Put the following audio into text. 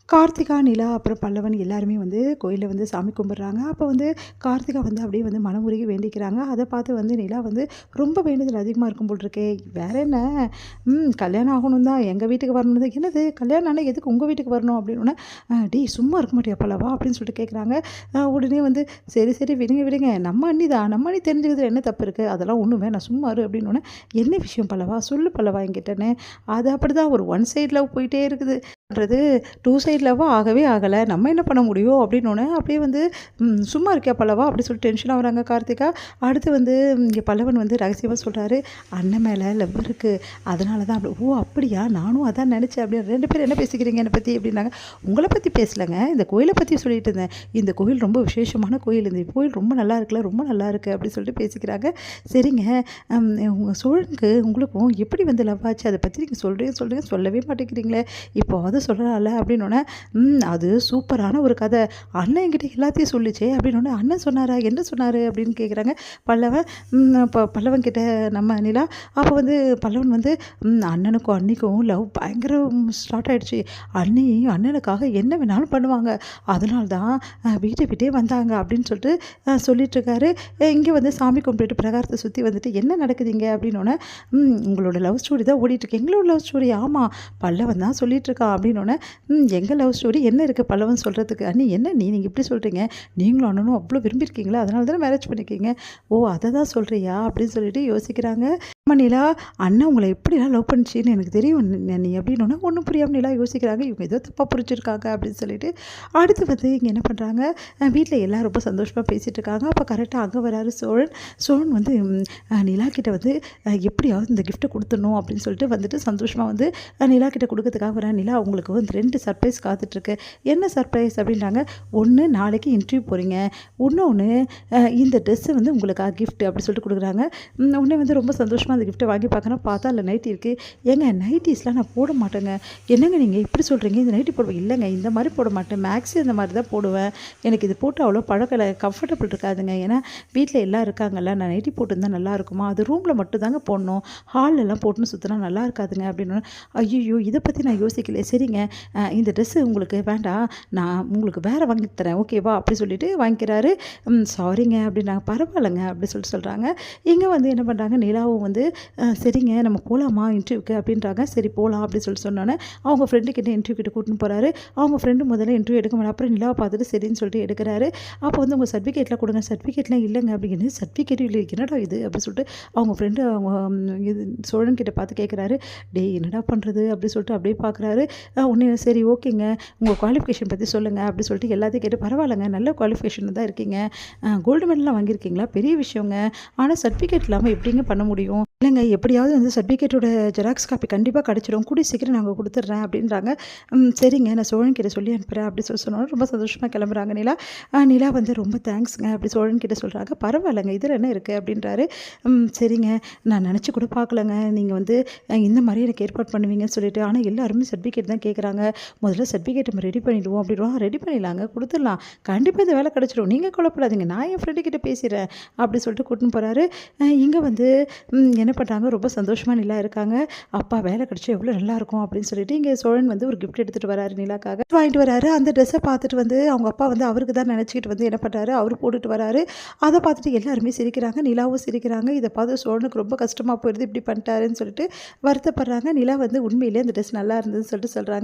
கார்த்திகா, நிலா அப்புறம் பல்லவன் எல்லாருமே வந்து கோயில்ல வந்து சாமி கும்பிடுறாங்க. அப்போ வந்து கார்த்திகா வந்து அப்படியே வந்து மனமுருகி வேண்டிக்கிறாங்க. அத பார்த்து வந்து நிலா வந்து ரொம்ப வேண்டுதல் அதிகமா இருக்கும் போல் இருக்கே! வேற என்ன? கல்யாணம் ஆகணும் தான். எங்க வீட்டுக்கு வரணும் தான். என்னது கல்யாணம் ஆனா எதுக்கு உங்க வீட்டுக்கு வரணும்? அப்படின்னோனே, டேய் சும்மா இருக்க மாட்டியா பல்லவா? அப்படின்னு சொல்லிட்டு கேட்குறாங்க. உடனே வந்து சரி, சரி விடுங்க, விடுங்க. நம்ம அண்ணி தான். நம்ம அண்ணி தெரிஞ்சுக்கிறதுல என்ன தப்பு இருக்கு? அதெல்லாம் ஒண்ணும் வேணாம். சும்மா இரு அப்படின்னோனே, என்ன விஷயம் பல்லவா? சொல்லு பல்லவா என்கிட்டன்னு. அது அப்படிதான் ஒரு ஒன் சைட் லவ் போயிட்டே இருக்குது. ன்றது 2 சைட் லவ்வா ஆகவே ஆகல. நம்ம என்ன பண்ண முடியும்? அப்படின்னோனே, அப்படியே வந்து சும்மா இருக்கியா பல்லவா? அப்படி சொல்லிட்டு டென்ஷன் ஆகுறாங்க கார்த்திகா. அடுத்து வந்து இங்க பல்லவன் வந்து ரகசியமா சொல்றாரு, அண்ணன் மேல லவ் இருக்கு. அதனால தான் அப்படி ஓ! அப்படியா? நானும் அதான் நெனச்சேன் அப்படின்னு 2 பேரும் என்ன பேசிக்கிறீங்க என்ன பத்தி? அப்படின்னாங்க. உங்கள பத்தி பேசலங்க. இந்த கோயில பத்தி சொல்லிட்டு இருந்தேன். இந்த கோயில் ரொம்ப விசேஷமான கோயில். இந்த கோயில் ரொம்ப நல்லா இருக்குல்ல, ரொம்ப நல்லா இருக்கு அப்படின்னு சொல்லிட்டு பேசிக்கிறாங்க. சரிங்க, உங்க சோழனுக்கு உங்களுக்கும் எப்படி வந்து லவ் ஆச்சு? அத பத்தி நீங்க சொல்றீங்க, சொல்றீங்க சொல்லவே மாட்டேங்கிறீங்களே! இப்போவாவது சொல்லலாம்ல அப்படின்னோனே, அது சூப்பரான ஒரு கதை. அண்ணன் என்கிட்ட எல்லாத்தையும் சொல்லுச்சே அப்படின்னோனே, அண்ணன் சொன்னாரா? என்ன சொன்னாரு? அப்படின்னு கேட்குறாங்க. பல்லவன் பல்லவன் கிட்ட நம்ம நிலா. அப்போ வந்து பல்லவன் வந்து அண்ணனுக்கும் அண்ணிக்கும் லவ் பயங்கரம் ஸ்டார்ட் ஆயிடுச்சு. அண்ணி அண்ணனுக்காக என்ன வேணாலும் பண்ணுவாங்க. அதனால தான் வீட்டை விட்டே வந்தாங்க அப்படின்னு சொல்லிட்டு சொல்லிட்டுருக்காரு. இங்கே வந்து சாமி கும்பிட்டுட்டு பிரகாரத்தை சுற்றி வந்துட்டு என்ன நடக்குது இங்க அப்படின்னோனே, உங்களோட லவ் ஸ்டோரி தான் ஓடிட்டுருக்கு. எங்களோட லவ் ஸ்டோரி ஆமா. பல்லவன் தான் சொல்லிட்டுருக்கான் அப்படின்னோனே, எங்க லவ் ஸ்டோரி என்ன இருக்குது பல்லவன் சொல்கிறதுக்கு? அண்ணி என்ன நீங்க இப்படி சொல்கிறீங்க? நீங்களும் அண்ணனும் அவ்வளோ விரும்பியிருக்கீங்களா? அதனால தானே மேரேஜ் பண்ணியிருக்கீங்க. ஓ! அத தான் சொல்றியா? அப்படின்னு சொல்லிட்டு யோசிக்கிறாங்க. ஆமா நிலா, அண்ணன் உங்கள எப்படிலாம் லவ் பண்ணுச்சுன்னு எனக்கு தெரியும் நீ அப்படின்னோனே, ஒண்ணும் புரியாம நிலா யோசிக்கிறாங்க. இவங்க ஏதோ தப்பா புரிஞ்சிருக்காங்க அப்படின்னு சொல்லிட்டு. அடுத்து வந்து இங்க என்ன பண்றாங்க, வீட்ல எல்லாரும் ரொம்ப சந்தோஷமா பேசிட்டு இருக்காங்க. அப்ப கரெக்ட்டா அங்க வராரு சோழன். சோழன் வந்து நிலா கிட்ட வந்து எப்படியாவது இந்த கிஃப்ட்ட குடுத்துடணும் அப்படின்னு சொல்லிட்டு வந்துட்டு சந்தோஷமா வந்து நிலா கிட்ட குடுக்கறதுக்காக வரேன். நிலா உங்களுக்கு வந்து 2 சர்ப்ரைஸ் காத்துட்ருக்கு. என்ன சர்ப்ரைஸ் அப்படின்றாங்க. ஒண்ணு நாளைக்கு இன்டர்வியூ போறீங்க. இன்னொன்னு இந்த ட்ரெஸ் வந்து உங்களுக்காக கிஃப்ட் அப்படி சொல்லிட்டு குடுக்குறாங்க. உடனே வந்து ரொம்ப சந்தோஷமா அந்த கிஃப்ட்ட வாங்கி பார்க்குறேன். பார்த்தா அதில நைட்டி இருக்கு. ஏங்க நைட்டீஸ்லாம் நான் போட மாட்டேங்க. என்னங்க நீங்க இப்படி சொல்றீங்க? இந்த நைட்டி போடுவேன். இல்லங்க இந்த மாரி போட மாட்டேன். மேக்ஸி அந்த மாரி தான் போடுவேன். எனக்கு இது போட்டு அவ்வளோ பழக்கம் இல்ல. கம்ஃபர்டபுள் இருக்காதுங்க. ஏன்னா வீட்ல எல்லாம் இருக்காங்கல்ல. நான் நைட்டி போட்டிருந்தா நல்லா இருக்குமா? அது ரூம்ல மட்டும் தாங்க போடணும். ஹால்லலாம் போட்டுன்னு சுத்தினா நல்லா இருக்காதுங்க அப்படின்னோனே, ஐய்யய்யோ! இத பத்தி நான் யோசிக்கல. சரிங்க, இந்த ட்ரெஸ் உங்களுக்கு வேண்டாம். நான் உங்களுக்கு வேற வாங்கி தரேன். ஓகேவா? அப்படி சொல்லிட்டு வாங்கிக்கிறாரு. சாரிங்க அப்படின்னாங்க. பரவாயில்லங்க அப்படி சொல்லிட்டு சொல்றாங்க. இங்க வந்து என்ன பண்றாங்க, நிலாவும் வந்து சரிங்க நம்ம போலாமா இன்டர்வியூக்கு அப்படின்றாங்க. சரி போலாம் அப்படின்னு சொல்லிட்டு சொன்னோனே, அவங்க ஃப்ரெண்டு கிட்ட இன்டர்வியூ கிட்ட கூட்டின்னு போறாரு. அவங்க ஃப்ரெண்டு முதல்ல இன்டர்வியூ எடுக்க மாட்டாங்க. அப்புறம் நிலாவை பார்த்துட்டு சரின்னு சொல்லிட்டு எடுக்கிறாரு. அப்போ வந்து உங்க சர்டிஃபிகேட்லாம் கொடுங்க. சர்டிஃபிகேட்லாம் இல்லைங்க அப்படிங்கிறது. சர்டிஃபிகேட்டும் இல்லை என்னடா இது அப்படின்னு சொல்லிட்டு அவங்க ஃப்ரெண்டு அவங்க இது சோழன் கிட்ட பார்த்து கேட்குறாரு. டேய் என்னடா பண்ணுறது அப்படி சொல்லிட்டு அப்படியே பார்க்குறாரு. உடனே சரி ஓகேங்க உங்கள் குவாலிஃபிகேஷன் பற்றி சொல்லுங்கள் அப்படி சொல்லிட்டு எல்லாத்தையும் கேட்டு பரவாயில்லைங்க நல்ல குவாலிஃபிகேஷன் தான் இருக்கீங்க. கோல்டு மெடல்லாம் வாங்கியிருக்கீங்களா பெரிய விஷயங்க. ஆனால் சர்டிஃபிகேட் இல்லாமல் எப்படிங்க பண்ண முடியும்? இல்லைங்க எப்படியாவது வந்து சர்டிஃபிகேட்டோட ஜெராக்ஸ் காப்பி கண்டிப்பாக கிடச்சிடும். கூடிய சீக்கிரம் நாங்கள் கொடுத்துட்றேன் அப்படின்றாங்க. சரிங்க நான் சோழன் கிட்ட சொல்லி அனுப்புகிறேன் அப்படி சொன்னோம். ரொம்ப சந்தோஷமாக கிளம்புறாங்க நிலா. நிலா வந்து ரொம்ப தேங்க்ஸுங்க அப்படி சோழன் கிட்ட சொல்கிறாங்க. பரவாயில்லைங்க இதில் என்ன இருக்குது அப்படின்றாரு. சரிங்க நான் நினச்சி கூட பார்க்கலங்க நீங்கள் வந்து இந்த மாதிரி எனக்கு ஏற்பாடு பண்ணுவீங்கன்னு சொல்லிட்டு. ஆனால் எல்லாருமே சர்டிஃபிகேட் தான் கேட்குறாங்க. முதல்ல சர்டிஃபிகேட் நம்ம ரெடி பண்ணிடுவோம் அப்படின்றோம். ரெடி பண்ணிடலாங்க கொடுத்துடலாம். கண்டிப்பாக இந்த வேலை கிடச்சிடும். நீங்கள் கவலைப்படாதீங்க நான் என் ஃப்ரெண்டு கிட்ட பேசிடுறேன் அப்படி சொல்லிட்டு கூட்டின்னு போகிறாரு. இங்கே வந்து என்ன பண்ணுறாங்க ரொம்ப சந்தோஷமாக நிலா இருக்காங்க. அப்பா வேலை கிடச்சா எவ்வளோ நல்லாயிருக்கும் அப்படின்னு சொல்லிட்டு இங்கே சோழன் வந்து ஒரு கிஃப்ட் எடுத்துகிட்டு வராரு நிலாக்காக. வாங்கிட்டு வராரு. அந்த ட்ரெஸ்ஸை பார்த்துட்டு வந்து அவங்க அப்பா வந்து அவருக்கு தான் நினச்சிக்கிட்டு வந்து என்ன பண்ணுறாரு அவர் போட்டுட்டு வராரு. அதை பார்த்துட்டு எல்லாருமே சிரிக்கிறாங்க. நிலாவும் சிரிக்கிறாங்க. இதை பார்த்து சோழனுக்கு ரொம்ப கஷ்டமாக போயிடுது இப்படி பண்ணிட்டாருன்னு சொல்லிட்டு வருத்தப்படுறாங்க. நிலா வந்து உண்மையிலேயே அந்த ட்ரெஸ் நல்லா இருந்ததுன்னு சொல்லிட்டு சொல்கிறாங்க.